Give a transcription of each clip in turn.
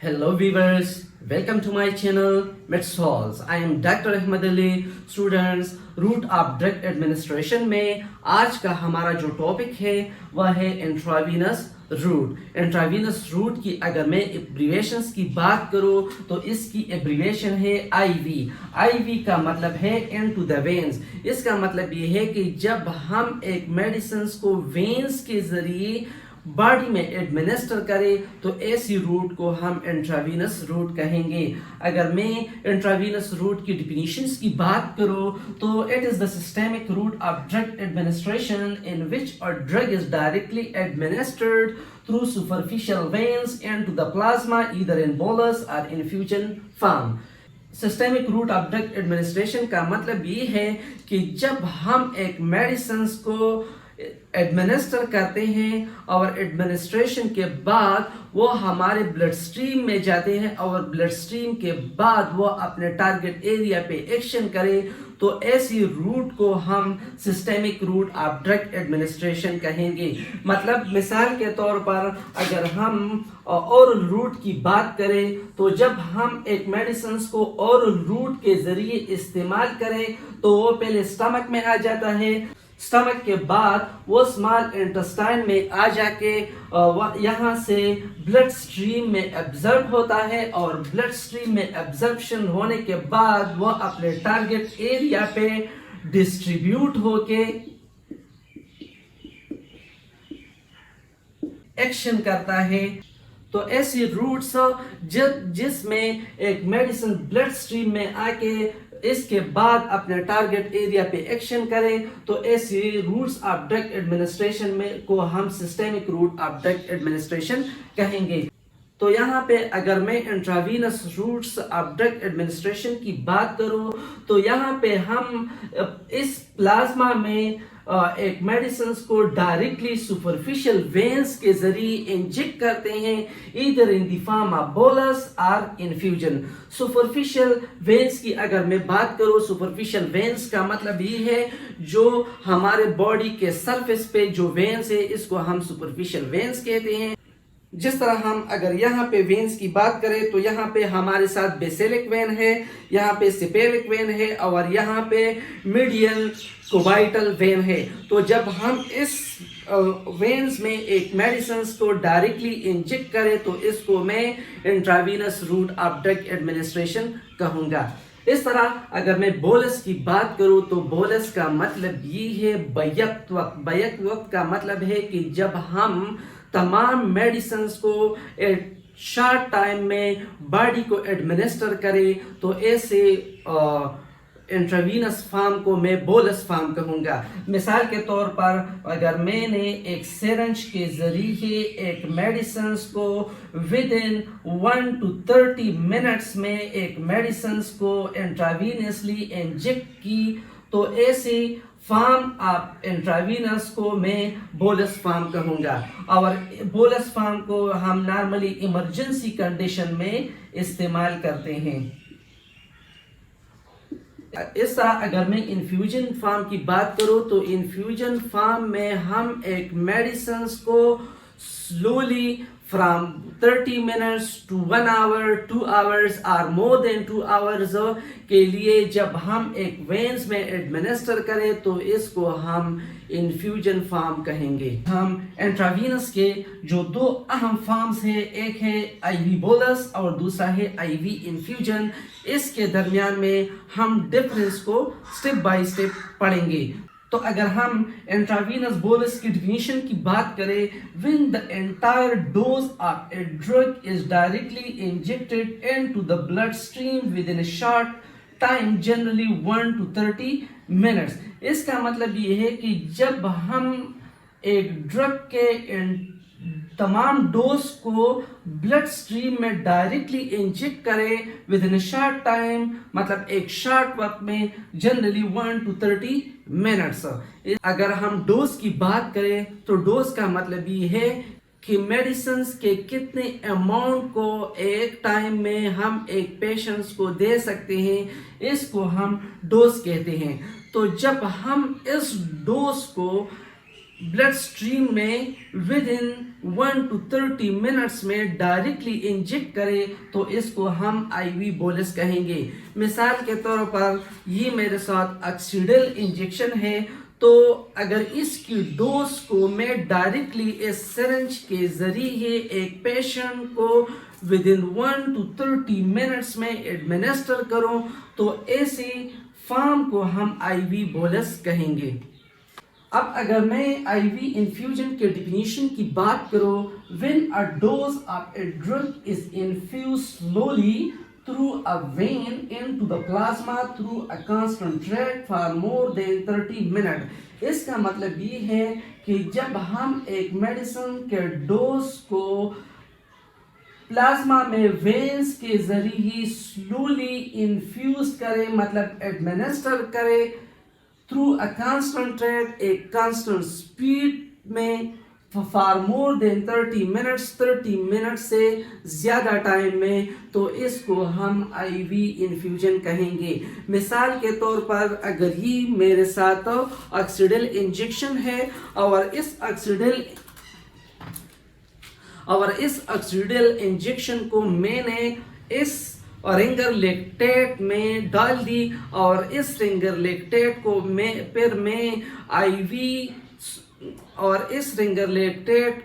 Hello viewers, welcome to my channel MedSolves. I am Dr. Ahmed Ali. Students, route of drug administration में आज का हमारा जो topic है वह है इंट्रावीनस रूट। इंट्रावीनस रूट की अगर मैं एब्रीविएशंस की बात करूं तो इसकी एब्रीविएशन है आईवी। आईवी का मतलब है इनटू द वेन्स। इसका मतलब ये है कि जब हम एक मेडिसिन को वेन्स के जरिए बॉडी में एडमिनिस्टर करें तो ऐसी रूट को हम इंट्रावीनस रूट कहेंगे। अगर मैं इंट्रावीनस रूट की डिफिनीशंस की बात करूं तो it is the systemic route of drug administration in which a drug is directly administered through superficial veins into the plasma either in bolus और infusion form. Systemic route of drug administration का मतलब ये है कि जब हम एक medicine को एडमिनिस्टर करते हैं और एडमिनिस्ट्रेशन के बाद वो हमारे ब्लड स्ट्रीम में जाते हैं और ब्लड स्ट्रीम के बाद वो अपने टारगेट एरिया पे एक्शन करें तो ऐसी रूट को हम systemic route of drug administration कहेंगे। मतलब मिसाल के तौर पर अगर हम ओरल रूट की बात करें तो जब हम एक मेडिसिन को ओरल रूट के जरिए इस्तेमाल करें तो वो पहले स्टमक में आ जाता है, स्टमक के बाद वो स्मॉल इंटेस्टाइन में आ जाके यहाँ से ब्लड स्ट्रीम में एब्जॉर्ब होता है और ब्लड स्ट्रीम में एब्जॉर्प्शन होने के बाद वो अपने टारगेट एरिया पे डिस्ट्रीब्यूट होके एक्शन करता है। तो ऐसी रूट्स जिसमें एक मेडिसिन ब्लड स्ट्रीम में आके इसके बाद अपने टारगेट एरिया पे एक्शन करें तो ऐसी रूट्स ऑफ ड्रग एडमिनिस्ट्रेशन में को हम systemic route of drug administration कहेंगे। तो यहाँ पे अगर मैं intravenous routes of drug administration की बात करूँ तो यहाँ पे हम इस प्लाज्मा में एक मेडिसिन को डायरेक्टली सुपरफिशियल वेन्स के जरिए इंजेक्ट करते हैं इधर in the form of bolus और इन्फ्यूजन। सुपरफिशियल वेन्स की अगर मैं बात करूं, सुपरफिशियल वेन्स का मतलब ये है जो हमारे बॉडी के सरफेस पे जो वेन्स है इसको हम सुपरफिशियल वेन्स कहते हैं। जिस तरह हम अगर यहाँ पे वेन्स की बात करें तो यहाँ पे हमारे साथ बेसिलिक वेन है, यहाँ पे सेपेलिक वेन है और यहाँ पे मीडियल कोबाइटल वेन है। तो जब हम इस वेन्स में एक मेडिसिन को डायरेक्टली इंजेक्ट करें तो इसको मैं intravenous route of drug administration कहूँगा। इस तरह अगर मैं बोलस की बात करूं तो बोलस का मतलब ये है बैक वक्त। बैक वक्त का मतलब है कि जब हम तमाम मेडिसिन को शॉर्ट टाइम में बॉडी को एडमिनिस्टर करें तो ऐसे इंट्रावीनस फॉर्म को मैं बोलस फॉर्म कहूँगा। मिसाल के तौर पर अगर मैंने एक सिरिंज के जरिए एक मेडिसिन को विद इन 1 to 30 मिनट्स में एक मेडिसिन को इंट्रावीनसली इंजेक्ट की तो ऐसे फॉर्म ऑफ इंट्रावीनस को मैं बोलस फॉर्म कहूँगा। और बोलस फॉर्म को हम नॉर्मली इमरजेंसी कंडीशन में इस्तेमाल करते हैं। इस तरह अगर मैं इन्फ्यूजन फॉर्म की बात करूं तो इन्फ्यूजन फॉर्म में हम एक मेडिसिन को slowly from 30 minutes to 1 hour, 2 hours or more than 2 hours के लिए जब हम एक वेन्स में एडमिनिस्टर करें तो इसको हम इन्फ्यूजन फॉर्म कहेंगे। हम इंट्रावीनस के जो दो अहम फॉर्म्स हैं, एक है आईवी बोलस और दूसरा है आईवी इन्फ्यूजन। इसके दरमियान में हम डिफरेंस को स्टेप बाय स्टेप पढ़ेंगे। तो अगर हम इंट्रावीनस बोलस की डिफिनीशन की बात करें, when the entire dose of a drug is directly injected into the bloodstream within a short time, generally 1 to 30 minutes। इसका मतलब ये है कि जब हम एक ड्रग के तमाम डोज को ब्लड स्ट्रीम में डायरेक्टली इंजेक्ट करें विद इन शॉर्ट टाइम, मतलब एक शॉर्ट वक्त में, जनरली 1 to 30 मिनट्स। अगर हम डोज की बात करें तो डोज का मतलब ये है कि मेडिसिन के कितने अमाउंट को एक टाइम में हम एक पेशेंट्स को दे सकते हैं, इसको हम डोज कहते हैं। तो जब हम इस डोज को ब्लड स्ट्रीम में विद इन 1 to 30 मिनट्स में डायरेक्टली इंजेक्ट करे तो इसको हम आईवी बोलस कहेंगे। मिसाल के तौर पर ये मेरे साथ ऑक्सीडल इंजेक्शन है, तो अगर इसकी डोज को मैं डायरेक्टली इस सिरिंज के जरिए एक पेशेंट को विद इन 1 to 30 मिनट्स में एडमिनिस्टर करूं तो ऐसी फॉर्म को हम आईवी बोलस कहेंगे। अब अगर मैं आईवी इन्फ्यूजन के डिफिनीशन की बात करूं, when a dose of a drug is infuse slowly through a vein into the plasma through a concentrate for more than 30 minutes। इसका मतलब ये है कि जब हम एक मेडिसिन के डोज को प्लाज्मा में वेन्स के जरिए स्लोली इन्फ्यूज करें, मतलब एडमिनिस्टर करें थ्रू अ concentrate, एक कांस्टेंट स्पीड में for more than 30 minutes, 30 minute से ज़्यादा टाइम में, तो इसको हम आईवी इन्फ्यूजन कहेंगे। मिसाल के तौर पर अगर ये मेरे साथ ऑक्सीडल इंजेक्शन है और इस ऑक्सीडल इंजेक्शन को मैंने इस रिंगर लेक्टेट में डाल दी और इस रिंगर लेक्टेट को मैं आईवी और इस रिंगर लेक्टेट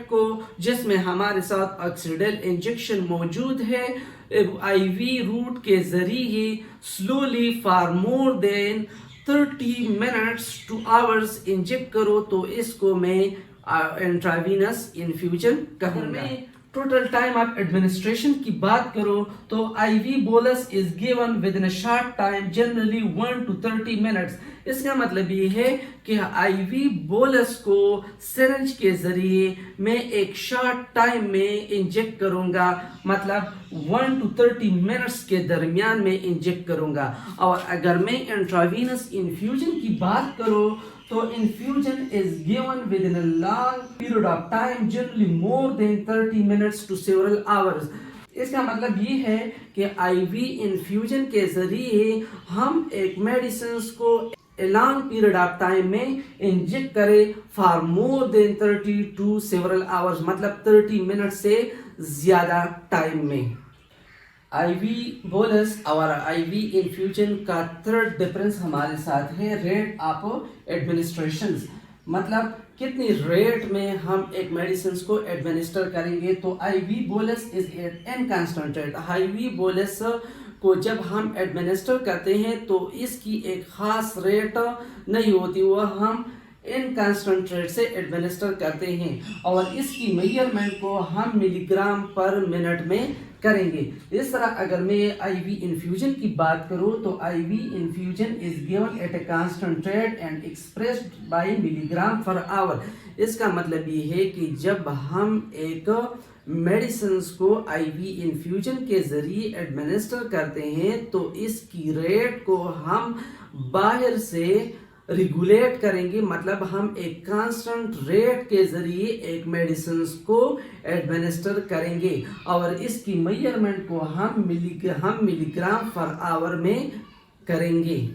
को जिसमें हमारे साथ ऑक्सीडल इंजेक्शन मौजूद है, आईवी रूट के जरिए slowly for more than 30 minutes to hours inject करो तो इसको मैं इंट्रावीनस इन्फ्यूजन कहूँगा। टोटल टाइम ऑफ एडमिनिस्ट्रेशन की बात करो तो IV bolus is given within a short time, generally 1 to 30 minutes. इसका मतलब ये है कि आईवी बोलस को सिरिंज के जरिए मैं एक शॉर्ट टाइम में इंजेक्ट करूंगा, मतलब 1 to 30 मिनट्स के दरमियान में इंजेक्ट करूंगा। और अगर मैं इंट्रावीनस इन्फ्यूजन की बात करूं तो infusion is given within a long period of time, generally more than 30 minutes to several hours। इसका मतलब ये है कि आईवी इन्फ्यूजन के जरिए हम एक मेडिसिन को लॉन्ग पीरियड ऑफ टाइम में इंजेक्ट करें for more than 30 to several hours, मतलब 30 मिनट से ज्यादा टाइम में। आईवी बोलस और आईवी इन्फ्यूजन का थर्ड डिफरेंस हमारे साथ है रेट ऑफ एडमिनिस्ट्रेशन, मतलब कितनी रेट में हम एक मेडिसिन को एडमिनिस्टर करेंगे। तो IV bolus is inconstant. IV bolus को जब हम एडमिनिस्टर करते हैं तो इसकी एक खास रेट नहीं होती, वह हम इनकॉन्स्टेंट से एडमिनिस्टर करते हैं और इसकी मेजरमेंट को हम मिलीग्राम पर मिनट में करेंगे। इस तरह अगर मैं आईवी इन्फ्यूजन की बात करूं तो IV infusion is given at a constant rate and expressed by milligram per hour. इसका मतलब ये है कि जब हम एक मेडिसिन को आईवी इन्फ्यूजन के जरिए एडमिनिस्टर करते हैं तो इसकी रेट को हम बाहर से रेगुलेट करेंगे, मतलब हम एक कांस्टेंट रेट के जरिए एक मेडिसिन को एडमिनिस्टर करेंगे और इसकी मेजरमेंट को हम मिलीग्राम पर आवर में करेंगे।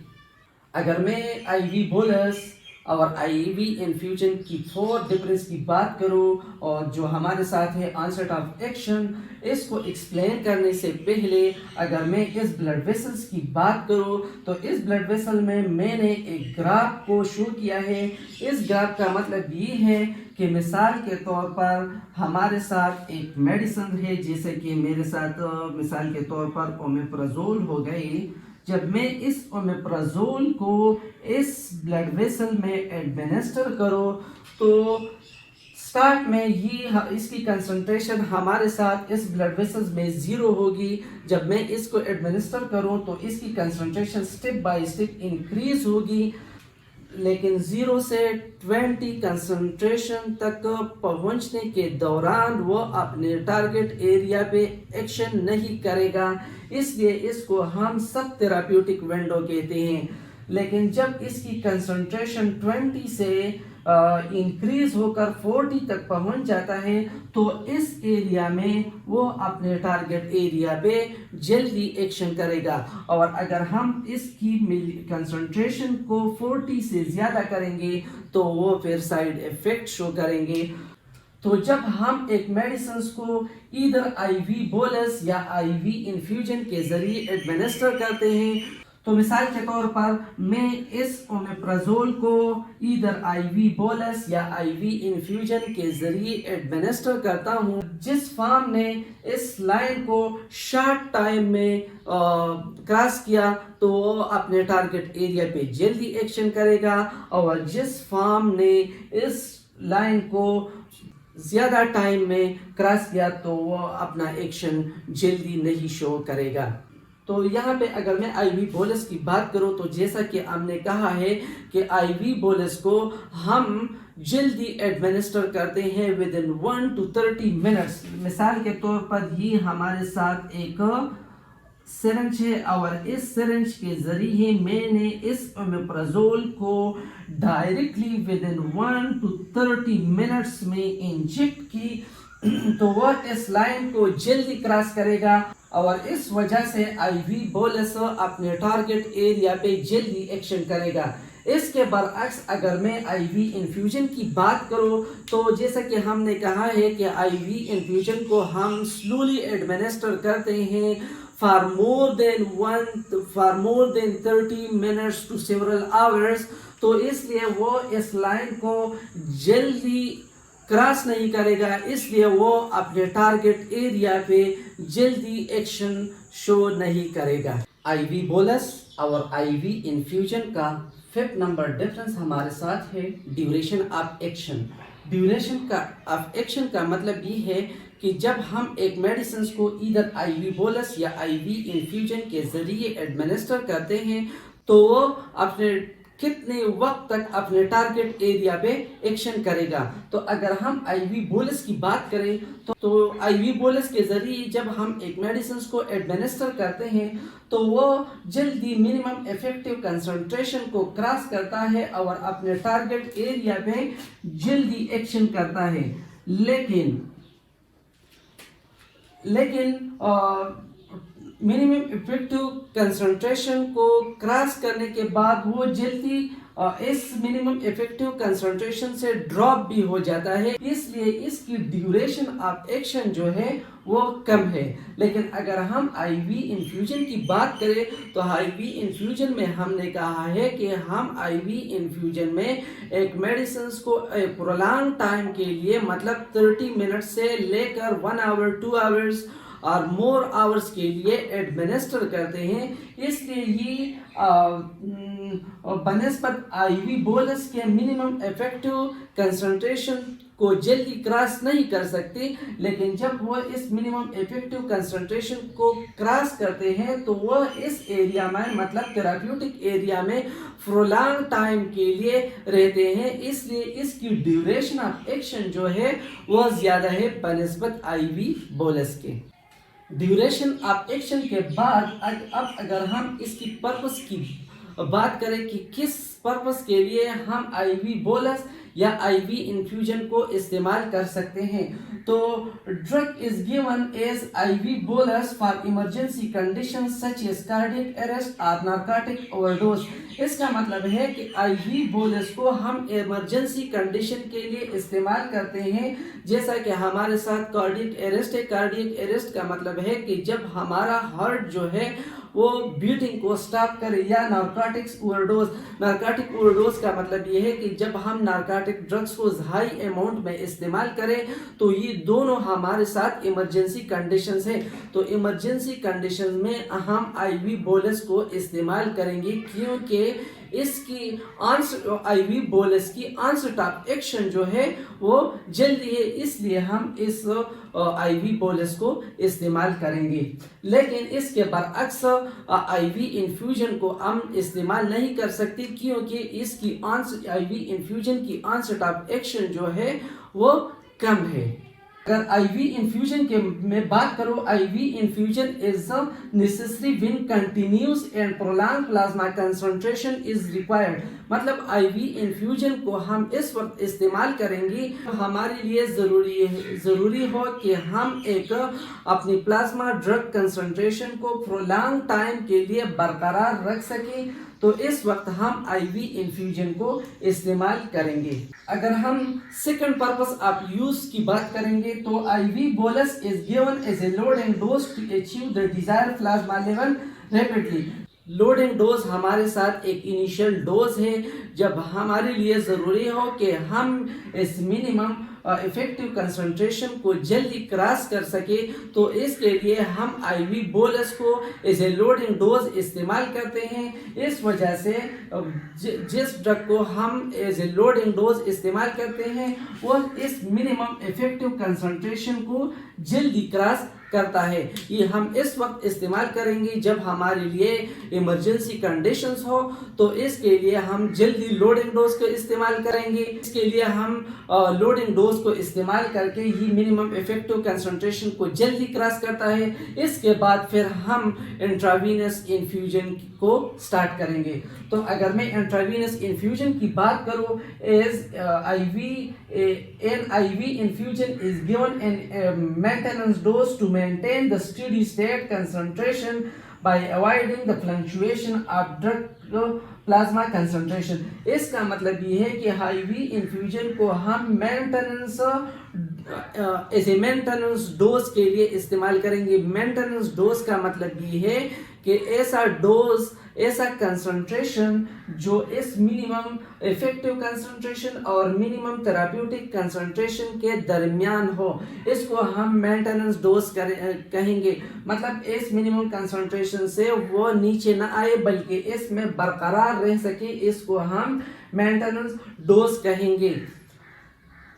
अगर मैं आईवी बोलस और आईवी इन्फ्यूजन की फोर डिफरेंस की बात करूं और जो हमारे साथ है ऑनसेट ऑफ एक्शन, इसको एक्सप्लेन करने से पहले अगर मैं इस ब्लड वेसल्स की बात करूं तो इस ब्लड वेसल में मैंने एक ग्राफ को शो किया है। इस ग्राफ का मतलब ये है कि मिसाल के तौर पर हमारे साथ एक मेडिसिन है, जैसे कि मेरे साथ मिसाल के तौर पर ओमेप्राजोल हो गई। जब मैं इस ओमेप्राजोल को इस ब्लड वेसल में एडमिनिस्टर करो तो स्टार्ट में ये इसकी कंसंट्रेशन हमारे साथ इस ब्लड वेसल्स में 0 होगी। जब मैं इसको एडमिनिस्टर करूं तो इसकी concentration step by step increase होगी, लेकिन 0 से 20 कंसंट्रेशन तक पहुंचने के दौरान वो अपने टारगेट एरिया पे एक्शन नहीं करेगा, इसलिए इसको हम सब थेराप्यूटिक विंडो कहते हैं। लेकिन जब इसकी कंसंट्रेशन 20 से इंक्रीज होकर 40 तक पहुंच जाता है तो इस एरिया में वो अपने टारगेट एरिया पे जल्दी एक्शन करेगा। और अगर हम इसकी कंसंट्रेशन को 40 से ज़्यादा करेंगे तो वो फिर साइड इफ़ेक्ट शो करेंगे। तो जब हम एक मेडिसिन को इधर आईवी बोलस या आईवी इन्फ्यूजन के ज़रिए एडमिनिस्टर करते हैं, तो मिसाल के तौर पर मैं इस ओमेप्राजोल को इधर आईवी बोलस या आईवी इन्फ्यूजन के जरिए एडमिनिस्टर करता हूँ। जिस फार्म ने इस लाइन को शॉर्ट टाइम में क्रॉस किया तो वो अपने टारगेट एरिया पे जल्दी एक्शन करेगा, और जिस फार्म ने इस लाइन को ज़्यादा टाइम में क्रॉस किया तो वो अपना एक्शन जल्दी नहीं शो करेगा। तो यहाँ पे अगर मैं आईवी बोलस की बात करूँ तो जैसा कि हमने कहा है कि आईवी बोलस को हम जल्दी एडमिनिस्टर करते हैं विद इन 1 to 30 मिनट्स। मिसाल के तौर पर ये हमारे साथ एक सिरिंज है और इस सिरिंज के जरिए मैंने इस ओमेप्राजोल को directly with in 1 to 30 minutes में इंजेक्ट की तो वह इस लाइन को जल्दी क्रॉस करेगा, और इस वजह से आईवी बोलस अपने टारगेट एरिया पे जल्दी एक्शन करेगा। इसके बरअक्स अगर मैं आईवी इन्फ्यूजन की बात करूं तो जैसा कि हमने कहा है कि आईवी इन्फ्यूजन को हम स्लोली एडमिनिस्टर करते हैं for more than 30 minutes to several hours, तो इसलिए वो इस लाइन को जल्दी क्रॉस नहीं करेगा, इसलिए वो अपने टारगेट एरिया पे जल्दी एक्शन शो नहीं करेगा। आईवी बोलस और आईवी इन्फ्यूजन का 5th नंबर डिफरेंस हमारे साथ है duration of action. Duration of action का मतलब ये है कि जब हम एक मेडिसिन को इधर आईवी बोलस या आईवी इन्फ्यूजन के जरिए एडमिनिस्टर करते हैं तो वो अपने कितने वक्त तक अपने टारगेट एरिया पे एक्शन करेगा। तो अगर हम आईवी बोलस की बात करें तो आईवी बोलस के जरिए जब हम एक मेडिसिन को एडमिनिस्टर करते हैं तो वो जल्दी मिनिमम इफेक्टिव कंसंट्रेशन को क्रॉस करता है और अपने टारगेट एरिया पे जल्दी एक्शन करता है। लेकिन मिनिमम इफेक्टिव कंसंट्रेशन को क्रॉस करने के बाद वो जल्दी इस मिनिमम इफेक्टिव कंसंट्रेशन से ड्रॉप भी हो जाता है, इसलिए इसकी ड्यूरेशन ऑफ एक्शन जो है वो कम है। लेकिन अगर हम आईवी इन्फ्यूजन की बात करें तो आईवी इन्फ्यूजन में हमने कहा है कि हम आईवी इन्फ्यूजन में एक मेडिसिन को प्रोलॉन्ग टाइम के लिए मतलब 30 मिनट से लेकर 1 आवर 2 आवर्स और मोर आवर्स के लिए एडमिनिस्टर करते हैं। इसलिए ये बनस्पत आईवी बोलस के मिनिमम इफेक्टिव कंसंट्रेशन को जल्दी क्रॉस नहीं कर सकते, लेकिन जब वो इस मिनिमम इफेक्टिव कंसंट्रेशन को क्रॉस करते हैं तो वो इस एरिया में मतलब थेराप्यूटिक एरिया में प्रोलॉन्ग टाइम के लिए रहते हैं, इसलिए इसकी ड्यूरेशन ऑफ एक्शन जो है वो ज़्यादा है बनस्पत आईवी बोलस के। ड्यूरेशन ऑफ एक्शन के बाद अब अगर हम इसकी पर्पस की बात करें कि किस पर्पस के लिए हम आईवी बोलस या आईवी इन्फ्यूजन को इस्तेमाल कर सकते हैं, तो drug is given as IV bolus for emergency condition such as cardiac arrest और नार्कोटिक ओवरडोज। इसका मतलब है कि आईवी बोलस को हम इमरजेंसी कंडीशन के लिए इस्तेमाल करते हैं, जैसा कि हमारे साथ कार्डियक अरेस्ट है। कार्डियक अरेस्ट का मतलब है कि जब हमारा हार्ट जो है वो बीटिंग को स्टॉप करे, या नार्कोटिक्स ओवरडोज। नार्कोटिक ओवरडोज का मतलब ये है कि जब हम नार्कोटिक ड्रग्स को हाई अमाउंट में इस्तेमाल करें तो ये दोनों हमारे साथ इमरजेंसी कंडीशंस हैं। तो इमरजेंसी कंडीशंस में हम आईवी बोलस को इस्तेमाल करेंगे, क्योंकि इसकी आईवी बोलस की ऑनसेट ऑफ एक्शन जो है वो जल्दी है, इसलिए हम इस आईवी बोलस को इस्तेमाल करेंगे। लेकिन इसके बरअक्स आईवी इन्फ्यूजन को हम इस्तेमाल नहीं कर सकते, क्योंकि इसकी आईवी इन्फ्यूजन की ऑनसेट ऑफ एक्शन जो है वो कम है। अगर IV infusion के मैं बात करूँ, IV infusion is necessary when continuous and prolonged plasma concentration is required. मतलब IV infusion को हम इस वक्त इस्तेमाल करेंगे हमारे लिए ज़रूरी हो कि हम एक अपनी प्लाज्मा ड्रग कंसंट्रेशन को प्रोलॉन्ग टाइम के लिए बरकरार रख सकें, तो इस वक्त हम IV इन्फ्यूजन को इस्तेमाल करेंगे। अगर हम सेकंड पर्पस ऑफ यूज की बात करेंगे तो IV bolus is given as a loading dose to achieve the desired plasma level rapidly. Loading dose हमारे साथ एक इनिशियल डोज है जब हमारे लिए ज़रूरी हो कि हम इस मिनिमम इफेक्टिव कंसंट्रेशन को जल्दी क्रॉस कर सके, तो इसके लिए हम IV बोलस को एज ए लोडिंग डोज इस्तेमाल करते हैं। इस वजह से जिस ड्रग को हम एज ए लोडिंग डोज इस्तेमाल करते हैं वो इस मिनिमम इफेक्टिव कंसंट्रेशन को जल्दी क्रॉस करता है। ये हम इस वक्त इस्तेमाल करेंगे जब हमारे लिए इमरजेंसी कंडीशंस हो, तो इसके लिए हम जल्दी लोडिंग डोज को इस्तेमाल करेंगे। इसके लिए हम लोडिंग डोज को इस्तेमाल करके ही मिनिमम इफेक्टिव कंसंट्रेशन को जल्दी क्रॉस करता है। इसके बाद फिर हम इंट्रावीनस इन्फ्यूजन को स्टार्ट करेंगे। तो अगर मैं इंट्रावीनस इन्फ्यूजन की बात करूँ, IV infusion is given in maintenance dose to maintain the steady state concentration by avoiding the fluctuation of drug plasma concentration. इसका मतलब ये है कि IV इन्फ्यूजन को हम मेंटेनेंस डोज के लिए इस्तेमाल करेंगे। मेंटेनेंस डोज का मतलब ये है कि ऐसा डोज, ऐसा कंसंट्रेशन जो इस मिनिमम इफेक्टिव कंसंट्रेशन और मिनिमम थेराप्यूटिक कंसंट्रेशन के दरमियान हो, इसको हम मेंटेनेंस डोज कहेंगे। मतलब इस मिनिमम कंसंट्रेशन से वो नीचे ना आए बल्कि इसमें बरकरार रह सके, इसको हम मेंटेनेंस डोज कहेंगे।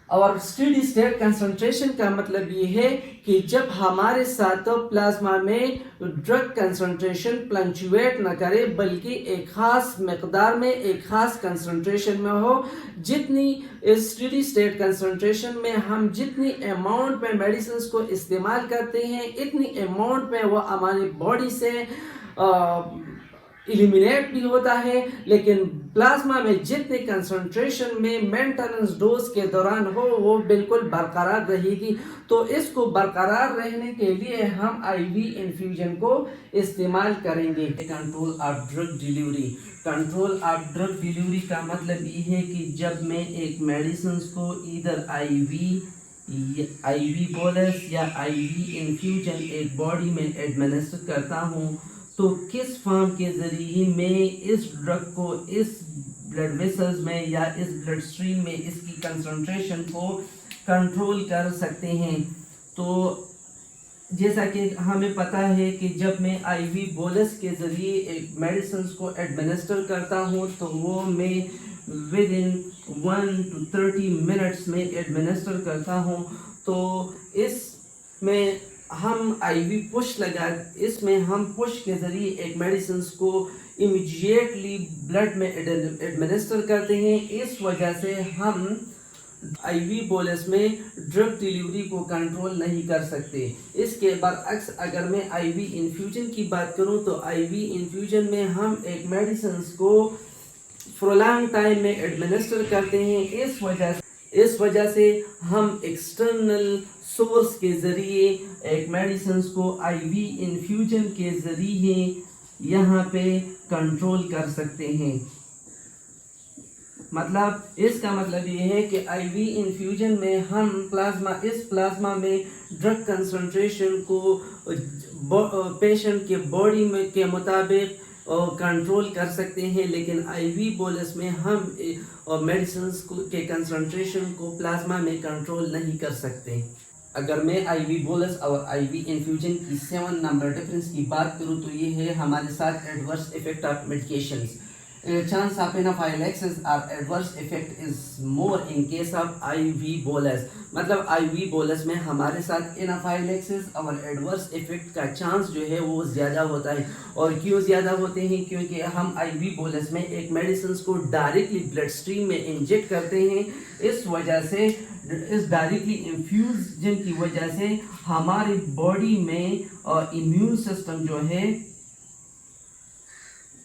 और स्टेडी स्टेट कंसंट्रेशन का मतलब ये है कि जब हमारे साथ प्लाज्मा में ड्रग कंसंट्रेशन फ्लक्चुएट न करे बल्कि एक खास मकदार में, एक खास कंसंट्रेशन में हो। जितनी इस स्टेडी स्टेट कंसंट्रेशन में हम जितनी अमाउंट में मेडिसिन को इस्तेमाल करते हैं, इतनी अमाउंट में वो हमारी बॉडी से इलिमिनेट भी होता है, लेकिन प्लाज्मा में जितने कंसंट्रेशन में मेंटेनेंस डोज के दौरान हो वो बिल्कुल बरकरार रहेगी। तो इसको बरकरार रहने के लिए हम IV इन्फ्यूजन को इस्तेमाल करेंगे। Control of drug delivery. Control of drug delivery का मतलब ये है कि जब मैं एक मेडिसिन को इधर IV बोलस या IV इन्फ्यूजन एक बॉडी में एडमिनिस्टर करता हूँ, तो किस फॉर्म के ज़रिए मैं इस ड्रग को इस ब्लड वेसल्स में या इस ब्लड स्ट्रीम में इसकी कंसंट्रेशन को कंट्रोल कर सकते हैं। तो जैसा कि हमें पता है कि जब मैं IV बोलस के ज़रिए एक मेडिसिन को एडमिनिस्टर करता हूँ तो वो मैं विद इन 1 to 30 मिनट्स में एडमिनिस्टर करता हूँ। तो इसमें हम इसमें हम पुश के ज़रिए एक मेडिसिन को इमीडिएटली ब्लड में एडमिनिस्टर करते हैं। इस वजह से हम IV बोलस में ड्रग डिलीवरी को कंट्रोल नहीं कर सकते। इसके बरअक्स अगर मैं IV इन्फ्यूजन की बात करूं तो IV इन्फ्यूजन में हम एक मेडिसिन को प्रोलॉन्ग टाइम में एडमिनिस्टर करते हैं। इस वजह से हम एक्सटर्नल सोर्स के ज़रिए एक मेडिसिन को IV इन्फ्यूजन के ज़रिए यहाँ पे कंट्रोल कर सकते हैं। मतलब इसका मतलब ये है कि IV इन्फ्यूजन में हम इस प्लाज्मा में ड्रग कंसंट्रेशन को पेशेंट के बॉडी में के मुताबिक कंट्रोल कर सकते हैं, लेकिन IV बोलस में हम मेडिसिन के कंसंट्रेशन को प्लाज्मा में कंट्रोल नहीं कर सकते। अगर मैं IV बोलस और IV इन्फ्यूजन की 7 नंबर डिफरेंस की बात करूं तो ये है हमारे साथ adverse effect of medications. chance of anaphylaxis or adverse effect is more in case of IV bolus. मतलब IV bolus में हमारे साथ एनाफाइलेक्सिस और एडवर्स इफेक्ट का चांस जो है वो ज़्यादा होता है. और क्यों ज़्यादा होते हैं? क्योंकि हम IV bolus में एक मेडिसिन को डायरेक्टली ब्लड स्ट्रीम में इंजेक्ट करते हैं. इस वजह से इस डायरेक्टली इन्फ्यूजन की वजह से हमारी बॉडी में इम्यून सिस्टम जो है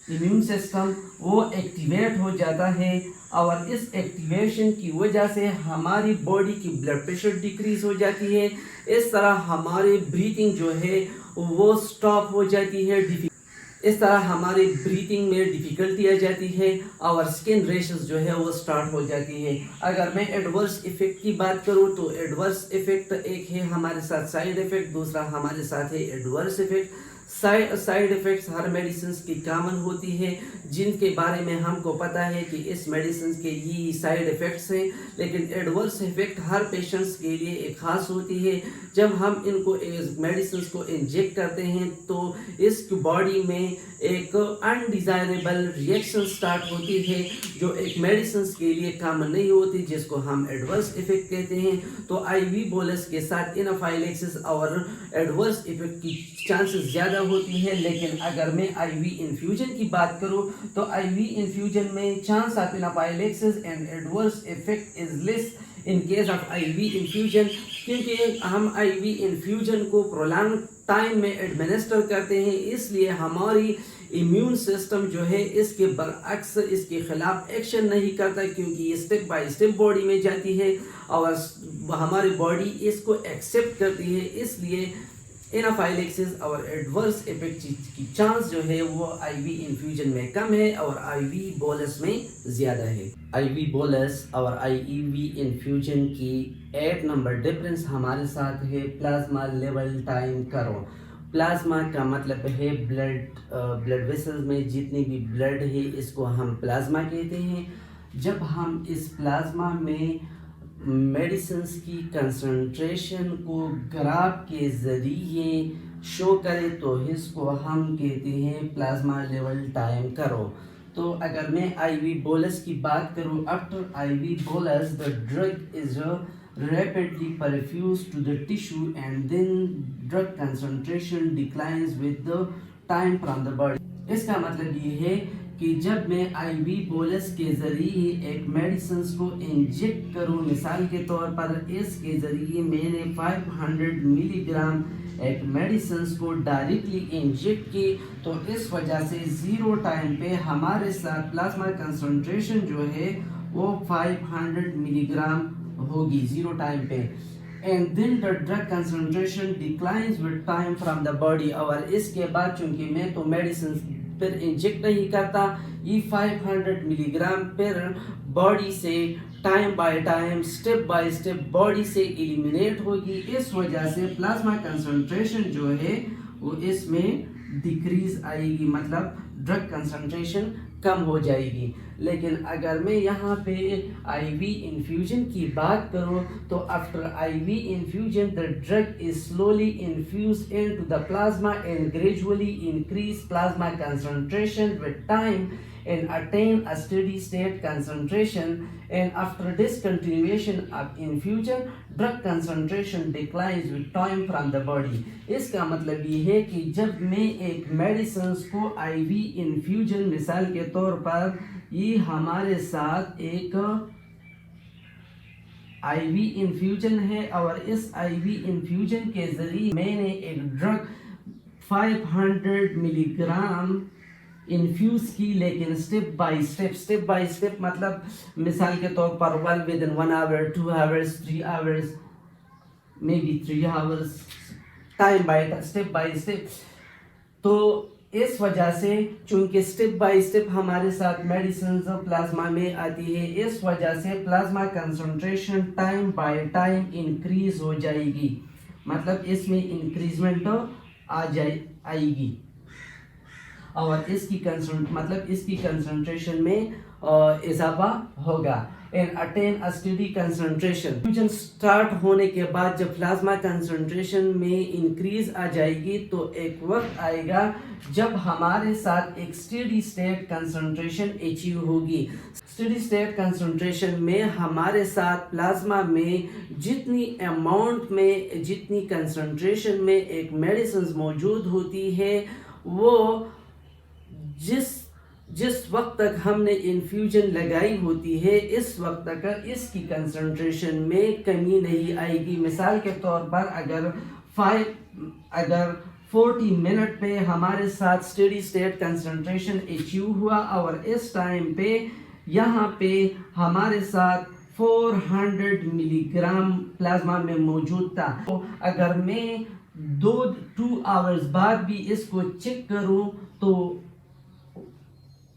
इम्यून सिस्टम वो एक्टिवेट हो जाता है और इस एक्टिवेशन की वजह से हमारी बॉडी की ब्लड प्रेशर डिक्रीज हो जाती है. इस तरह हमारी ब्रीथिंग जो है वो स्टॉप हो जाती है. इस तरह हमारी ब्रीथिंग में डिफ़िकल्टी आ जाती है और स्किन रैशेस जो है वो स्टार्ट हो जाती है. अगर मैं एडवर्स इफेक्ट की बात करूं तो एडवर्स इफेक्ट एक है हमारे साथ साइड इफेक्ट, दूसरा हमारे साथ है एडवर्स इफेक्ट. साइड इफेक्ट्स हर मेडिसिन की कॉमन होती है जिनके बारे में हमको पता है कि इस मेडिसिन के ये साइड इफेक्ट्स हैं, लेकिन एडवर्स इफेक्ट हर पेशेंट्स के लिए एक ख़ास होती है. जब हम इनको मेडिसिन को इंजेक्ट करते हैं तो इस बॉडी में एक अनडिज़ायरेबल रिएक्शन स्टार्ट होती है जो एक मेडिसिन के लिए कॉमन नहीं होती, जिसको हम एडवर्स इफेक्ट कहते हैं. तो IV बोलस के साथ एनाफाइलेक्सिस और एडवर्स इफेक्ट की चांसेस ज़्यादा होती है. लेकिन अगर मैं IV इन्फ्यूजन की बात करूं तो IV इन्फ्यूजन में chance of anaphylaxis and adverse effect is less in case of IV infusion, क्योंकि हम IV इन्फ्यूजन को प्रोलॉन्ग टाइम में एडमिनिस्टर करते हैं. इसलिए हमारी इम्यून सिस्टम जो है इसके बरअक्स इसके खिलाफ एक्शन नहीं करता, क्योंकि ये स्टेप बाय स्टेप बॉडी में जाती है और हमारी बॉडी इसको एक्सेप्ट करती है. इसलिए एनाफाइलेक्सिस और एडवर्स इफेक्ट की चांस जो है वो IV इन्फ्यूजन में कम है और IV बोलस में ज़्यादा है. IV बोलस और IV इन्फ्यूजन की 8 नंबर डिफरेंस हमारे साथ है प्लाज्मा लेवल टाइम करो. प्लाज्मा का मतलब है ब्लड वेसल्स में जितनी भी ब्लड है इसको हम प्लाज्मा कहते हैं. जब हम इस प्लाज्मा में मेडिसिन्स की कंसंट्रेशन को ग्राफ के ज़रिए शो करें तो इसको हम कहते हैं प्लाज्मा लेवल टाइम करो. तो अगर मैं IV बोलस की बात करूं, after IV bolus the drug is rapidly perfused to the tissue and then drug concentration declines with the time from the body. इसका मतलब ये है कि जब मैं IV बोलस के ज़रिए एक मेडिसिन को इंजेक्ट करूं, मिसाल के तौर पर इसके ज़रिए मैंने 500 मिलीग्राम एक मेडिसिन को डायरेक्टली इंजेक्ट की, तो इस वजह से ज़ीरो टाइम पे हमारे साथ प्लाज्मा कंसंट्रेशन जो है वो 500 मिलीग्राम होगी ज़ीरो टाइम पे. And then the drug concentration declines with time from the body. और इसके बाद चूंकि मैं तो मेडिसिन पर इंजेक्ट नहीं करता, ये 500 मिलीग्राम पर बॉडी से time by time step by step body से एलिमिनेट होगी. इस वजह से प्लाज्मा कंसंट्रेशन जो है वो इसमें डिक्रीज आएगी, मतलब ड्रग कंसंट्रेशन कम हो जाएगी. लेकिन अगर मैं यहाँ पे IV इन्फ्यूजन की बात करूँ तो after IV infusion the drug is slowly infuse into the plasma and gradually increase plasma concentration with time and attain a steady state concentration, and after discontinuation of infusion drug concentration declines with time from the body. इसका मतलब ये है कि जब मैं एक medicine को IV infusion, मिसाल के तौर पर ये हमारे साथ एक IV इन्फ्यूजन है और इस IV इन्फ्यूजन के जरिए मैंने एक ड्रग 500 मिलीग्राम इन्फ्यूज की, लेकिन स्टेप बाय स्टेप मतलब मिसाल के तौर पर within 1 hour, 2 hours, 3 hours, maybe 3 hours, step by step. तो इस वजह से चूंकि स्टेप बाय स्टेप हमारे साथ मेडिसिन प्लाज्मा में आती है, इस वजह से plasma concentration time by time increase हो जाएगी, मतलब इसमें इंक्रीजमेंट आएगी. اور اس کی کنسنٹریشن میں اضافہ ہوگا and attain a steady concentration. Fusion start ہونے کے بعد جب پلازما کنسنٹریشن میں انکریز آ جائے گی تو ایک وقت آئے گا جب ہمارے ساتھ ایک اسٹیڈی اسٹیٹ کنسنٹریشن اچیو ہوگی. اسٹیڈی اسٹیٹ کنسنٹریشن میں ہمارے ساتھ پلازما میں جتنی اماؤنٹ میں جتنی کنسنٹریشن میں ایک میڈیسنز موجود ہوتی ہے وہ جس وقت تک ہم نے انفیوژن لگائی ہوتی ہے اس وقت تک اس کی کنسنٹریشن میں کمی نہیں آئے گی. مثال کے طور پر اگر 40 منٹ پہ ہمارے ساتھ اسٹیڈی اسٹیٹ کنسنٹریشن اچیو ہوا اور اس ٹائم پہ یہاں پہ ہمارے ساتھ 400 ملی گرام پلازما میں موجود تھا، تو اگر میں 2 آورز بعد بھی اس کو چیک کروں تو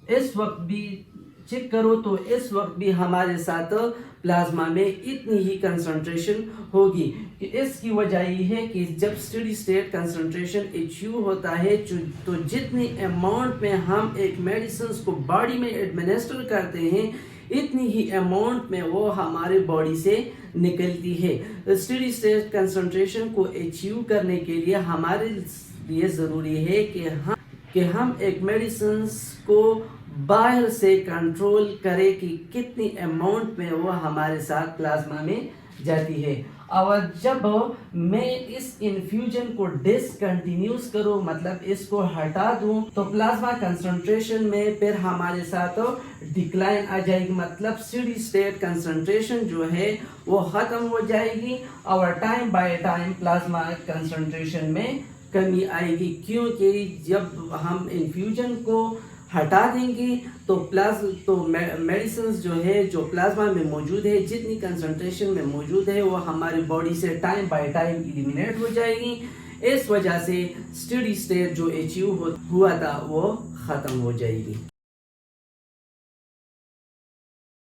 اس وقت بھی ہمارے ساتھ پلازما میں اتنی ہی کنسنٹریشن ہوگی. اس کی وجہ یہ ہے کہ جب اسٹیڈی اسٹیٹ کنسنٹریشن اچیو ہوتا ہے تو جتنی اماؤنٹ میں ہم ایک میڈیسنز کو باڈی میں ایڈمنسٹر کرتے ہیں اتنی ہی اماؤنٹ میں وہ ہمارے باڈی سے نکلتی ہے. اسٹیڈی اسٹیٹ کنسنٹریشن کو اچیو کرنے کے لیے ہمارے لیے ضروری ہے کہ ہم ایک میڈیسنز کو باہر سے کنٹرول کرے کہ کتنی اماؤنٹ میں وہ ہمارے ساتھ پلازما میں جاتی ہے. اور جب میں اس انفیوژن کو ڈسکنٹینیوس کروں مطلب اس کو ہٹا دوں تو پلازما کنسنٹریشن میں پھر ہمارے ساتھ ڈکلائن آ جائے گی، مطلب اسٹیڈی اسٹیٹ کنسنٹریشن جو ہے وہ ختم ہو جائے گی اور time by time plasma concentration میں کمی آئے گی. کیونکہ جب ہم انفیوژن کو ہٹا دیں گے تو میڈیسنز جو ہے جو پلازما میں موجود ہے جتنی کنسنٹریشن میں موجود ہے وہ ہماری باڈی سے ٹائم بائی ٹائم ایلیمینیٹ ہو جائے گی. اس وجہ سے اسٹیڈی اسٹیٹ جو اچیو ہوا تھا وہ ختم ہو جائے گی.